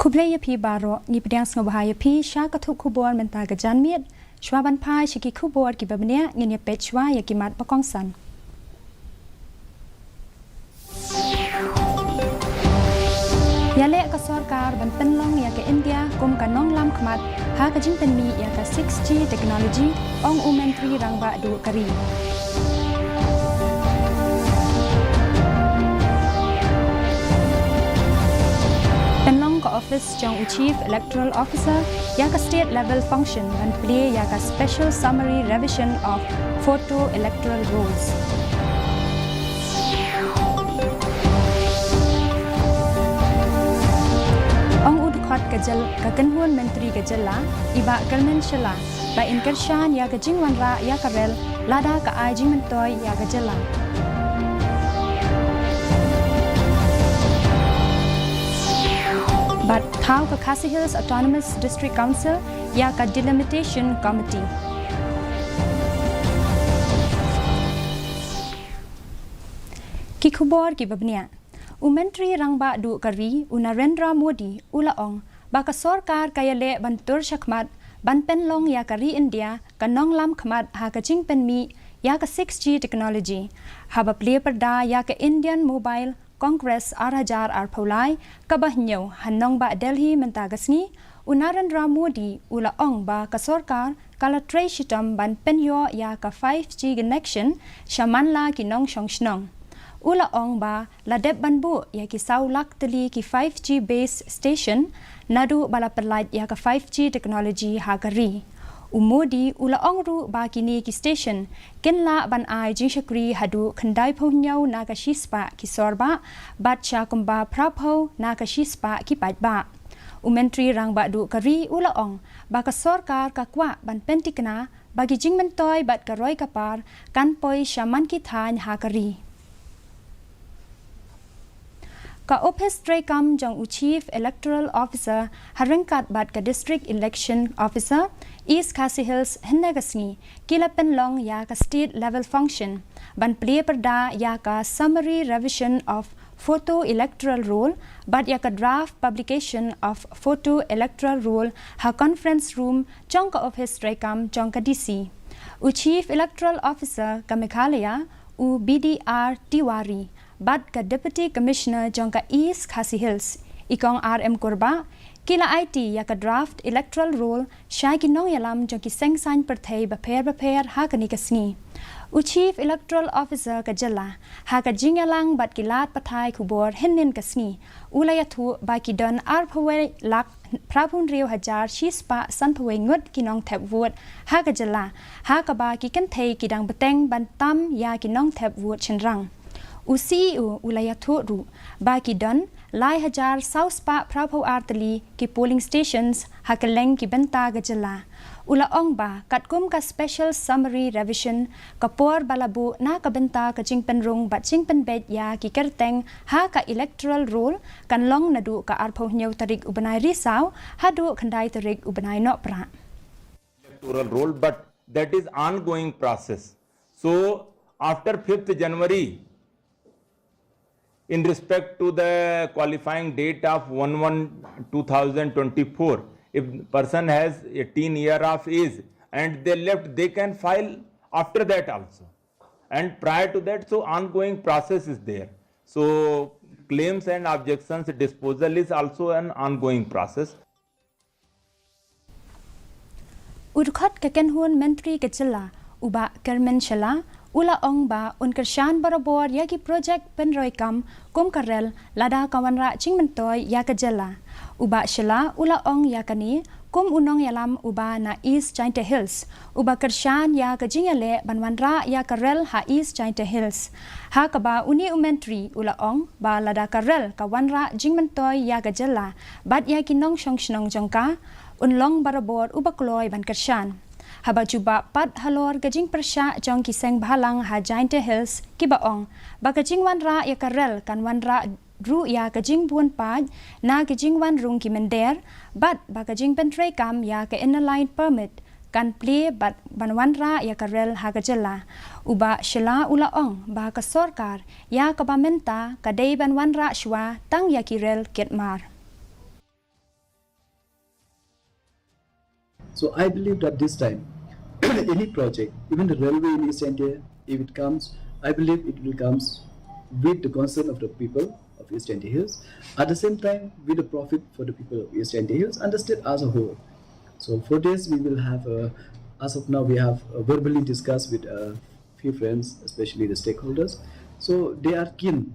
Kublaya pi baro ni pedang ngobahaya pi sya kathuk kubor menta gajan miet shwa ban pai shiki kubor ki babnia ngene pechwa ya ki mat pakongsan Yale ka sarkar ban penlong ya ke India kum ka nong lam khmat ha ka jing pen mi ya ka 6G technology ong umentri rangba du kari Office Jong Chief Electoral Officer Yaka State Level Function and play Yaka Special Summary Revision of Photo Electoral Rolls. Ong Udkhot Kajal Kakanhuan Menteri Kajala Iba Kalmen Shala by Inkershan Yaka Jingwanra Yakarel Lada Ka Ajing Mentoy Yaka Jala. But Thao ka Khasi Hills Autonomous District Council ya ka Delimitation Committee. Kikubor ki babnia. Umentri rangba du kari Narendra Modi ulaong baka sarkar kayale bantur syakmat ban penlong ya kari India kanong lam khmat ha ka jing pen mi ya ka 6G technology. Haba play perda ya ka Indian Mobile Congress Arhajar Arpulai kabahnyau hanong ba Delhi mentagasni Narendra Modi ulaong ba ka sarkar kala tray shitam ban penyo ya ka 5G connection shamanla kinong shongshnong ulaong ba ladep banbu ya ki saulak teli ki 5G base station nadu bala perlait ya ka 5G technology hagari Umodi ulaong ru ba kini ki station kenla ban ai jing shakri hadu khandai phonyau na ka shispa ki sorba bat cha kumba prapho na ka shispa ki patba umentri rang ba du kari ulaong ba ka sarkar ka kwa ban pentikna bagi jing mentoy bat ka roi kapar kan poi shaman ki than ha kari Ka Office Trekam Jong Chief Electoral Officer Harengkat bat ka District Election Officer East Khasi Hills Hennegasni kila penlong ya ka State Level Function ban play perda ya ka Summary Revision of Photo Electoral Roll bat ya ka Draft Publication of Photo Electoral Roll ha Conference Room Jong ka Office Trekam Jong ka DC Chief Electoral Officer ka Meghalaya BDR Tiwari Bat ka Deputy Commissioner Jongka East Khasi Hills, ikong RM Korba, kila IT ya ka draft electoral roll, syai kinong yalam jongki sengsan pertay baper ha kanikasni. Chief Electoral Officer ka Jala, ha ka jingalang bat kilat patay kubor henin kasni, ulayatu ba kidon arpaway lak prapun riyo hajar shispa sanpaway ngut kinong tep wood, ha ka Jala, ha ka ba kikantay kidang beteng bantam ya kinong tep wood chenrang. CEO ulayatu ru baki don lai hajar sauspa prapho artali ki polling stations hakeleng ki benta gajala ulaong ba katkum ka special summary revision kapor balabu na ka benta ka jingpen rung bat jingpen bet ya ki kerteng ha ka electoral roll kan long nadu ka arpho nyau tarik ubanai risau hadu khandai tarik ubanai no pra electoral roll but that is ongoing process so after 5th January in respect to the qualifying date of 1/1/2024, if person has 18 year of age and they left, they can file after that also. And prior to that, so ongoing process is there. So claims and objections disposal is also an ongoing process. Udkhot kakenhun menteri kecela uba kermen shala ulaong ba unkershan barabor yaki project penroikam kum karel lada kawanra chingmentoy yakajala uba shela ulaong yakani kum unong yalam uba na East China Hills uba kershan ya kajingale banwanra yakarel ha East China Hills ha kaba uni umentri ulaong ba lada karel kawanra jingmentoy yakajala bat yakinong shongshnong jongka unlong barabor uba kloy ban kershan Haba juba pat halor gajing persya jong kiseng bahalang ha Giant Hills kibaong ba gajing wanra ya karel kan wanra ru ya gajing buon pad na gajing wan rung kimender bat ba gajing pentray kam ya ka inline permit kan play bat banwanra ya karel ha gajala uba shela ulaong ba ka sarkar ya ka bamenta ka day banwanra shwa tang ya kirel ketmar So I believe that this time, any project, even the railway in East India, if it comes, I believe it will comes with the concern of the people of East India Hills. At the same time, with the profit for the people of East India Hills and the state as a whole. So for this, we will have, as of now, we have verbally discussed with a few friends, especially the stakeholders. So they are keen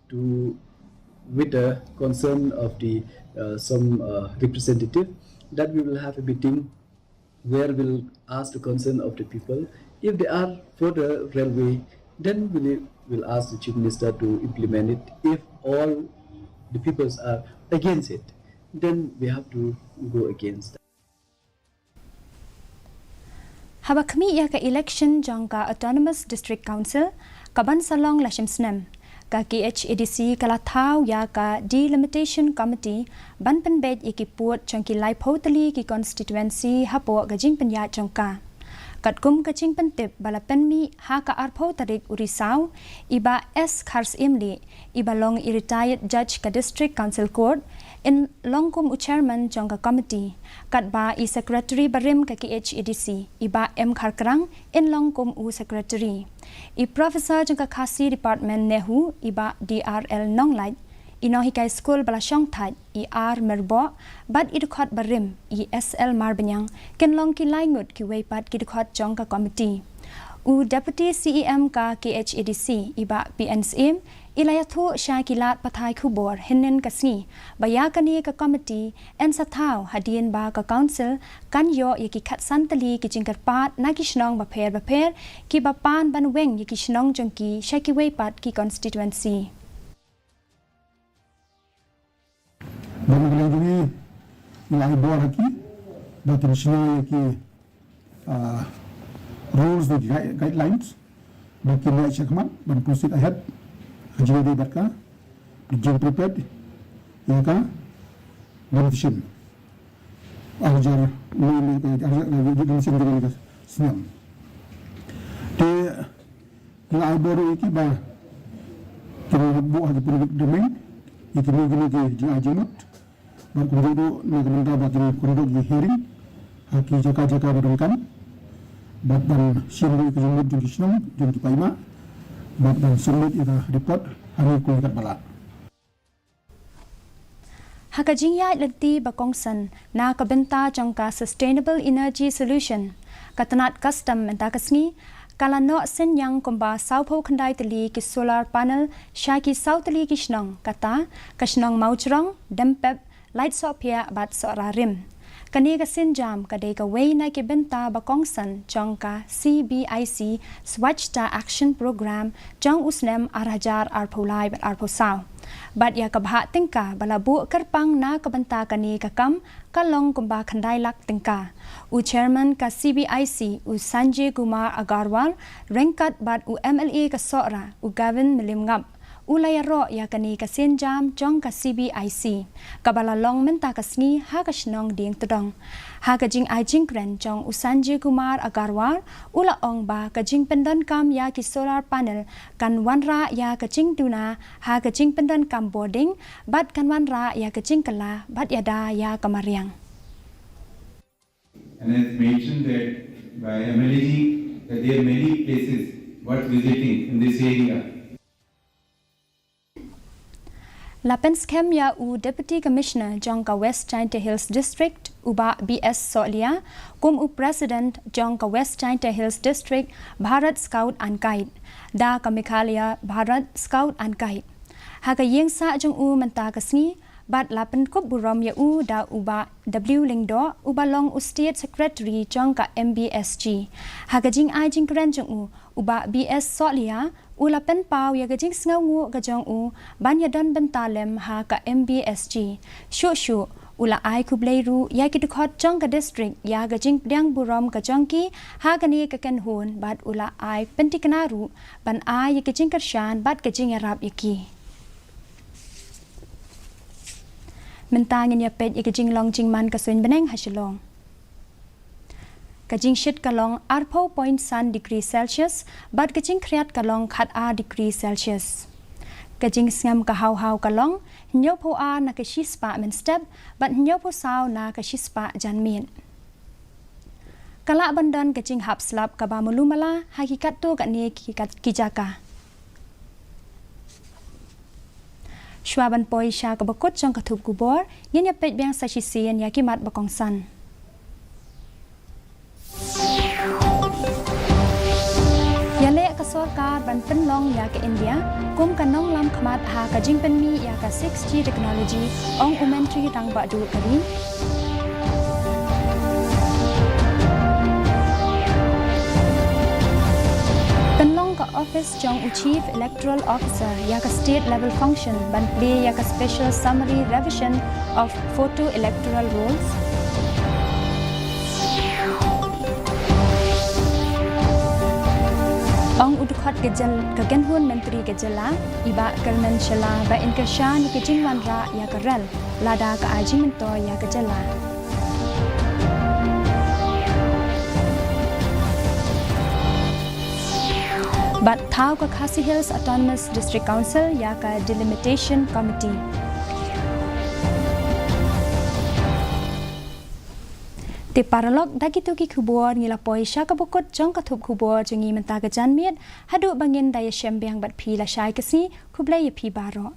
to, with the concern of the some representative, that we will have a meeting where we'll ask the concern of the people. If they are for the railway, then we'll ask the chief minister to implement it. If all the peoples are against it, then we have to go against that. Habakmi ya ka election jangka Autonomous District Council kaban salong lashim snem ka KHADC kalathau ya ka delimitation committee ban penbet ikiput jangki lai photali ki constituency hapo gajing penya jangka katkum kaching pentip bala penmi ha ka arpho tarik urisau iba S khars imli iba long retired judge ka district council court in longkum chairman jangka committee katba I secretary barim ka KHADC iba M kharkrang in longkum secretary I professor jangka Khasi department nehu iba DRL nonglight inohikai school bala shong thai IR merbo bat idukhat barim ISL marbanyang ken long ki laingut ki weipat ki dukhat jangka committee deputy CEM ka KHADC iba PNCM ilayathu shakilat pathai khubor hinnen kasni bayakani ka committee en sathau hadien ba ka council kan yo yaki khat santali ki jingkar pat na kishnong ba pher ki ba pan ban weng yaki shnong jongki shaki weipat ki constituency Bagi lagi nilai bor haki, dan national ki rules dan guidelines, bagi nilai cekman, dan proceed ahead, jadi dia berka, jam prepared, ya kan, benefician, ajar benefician dengan senang. Di nilai bor ini bah, kita buat di public domain, itu mungkin ke jangan dan kemudian negara bagi koridor di hearing haki jaka berikan dan siapa yang jumlah jumlah senang jumlah paima dan sulit itu report hari kulihat bala. Hakajing ya lenti bakongsan na kabenta jangka sustainable energy solution katanat custom mentakasni kalano senyang komba saupo khandai tali ki solar panel shaki sautali ki shnong kata kashnong mauchrong dempep light sopia bat sorarim kani ka sinjam kadai ka wei na ki benta bakongsan jangka CBIC Swachta Action Program jang usnem arhajar arpulai bat arposau bat ya kabha tingka balabu kerpang na kabenta kani kakam kalong kumba khandai lak tingka chairman ka CBIC Sanjay Kumar Agarwal rengkat bat MLA ka sora Gavin Milimngap ulayaro ya kani ka senjam jong ka CBIC kabala long menta kasni ha ka shnong ding tudong ha ka jing ajing kren jong Sanjay Kumar Agarwal ula ong ba ka jing pendon kam ya ki solar panel kan wanra ya ka jing tuna ha ka jing pendon kam boarding bat kan wanra ya ka jing kala bat yada ya kamariang. And it's mentioned that by MLG that there are many places worth visiting in this area. Lapens Kem ya Deputy Commissioner Jongka West China Hills District Uba BS Solia kum President Jongka West China Hills District Bharat Scout and Guide da ka Meghalaya Bharat Scout and Guide haga yeng sa jong menta kasni bat lapen kop burom ya da uba W Lingdo uba long State Secretary Jongka MBSG haga jing ai jing kren jong uba BS Solia ulapen pau ya gajing sngawu gajong ban ya don bentalem ha ka MBSG shu ula ai kubleiru ya ki dukhot jong ka district ya gajing pdyang burom ka jongki ha ka ni ka ken hun bat ula ai pentiknaru ban ai ya gajing karshan bat gajing arab yaki mentangin ya pet ya gajing long jingman ka suen beneng hasilong kajing shit kalong arpo point sun degree Celsius bat kajing kriat kalong khat a degree Celsius kajing ngam ka hau kalong nyopo a na ka shispa men step bat nyopo sao na ka shispa janmin kala bandan kecing hap slap kaba mulumala hakikat tu kat ni kijaka Shwaban poi sha kabakot jong kathup kubor yen ya pet biang sashi sian ya kimat bakong san Yale ka sarkar ban penlong ya ke India kum kanong lam khamat ha ka jing pen mi ya ka 6G technology ong umentri rang ba du kari Penlong ka office jong chief electoral officer ya ka state level function ban play ya ka special summary revision of photo electoral rolls Ong udukhat gejal kagenhun menteri gejala iba kalmen shala ba inkashan ke jingwan ra ya ka rel lada ka aji mento ya gejala But thao ka Khasi Hills Autonomous District Council ya ka Delimitation Committee. Ti paralog dagi tu ki khubor ngila poisha ka bokot jong ka thup khubor jongi menta ka janmiet hadu bangin daya shem biang bat phi la shai kasi khublai ya phi baro.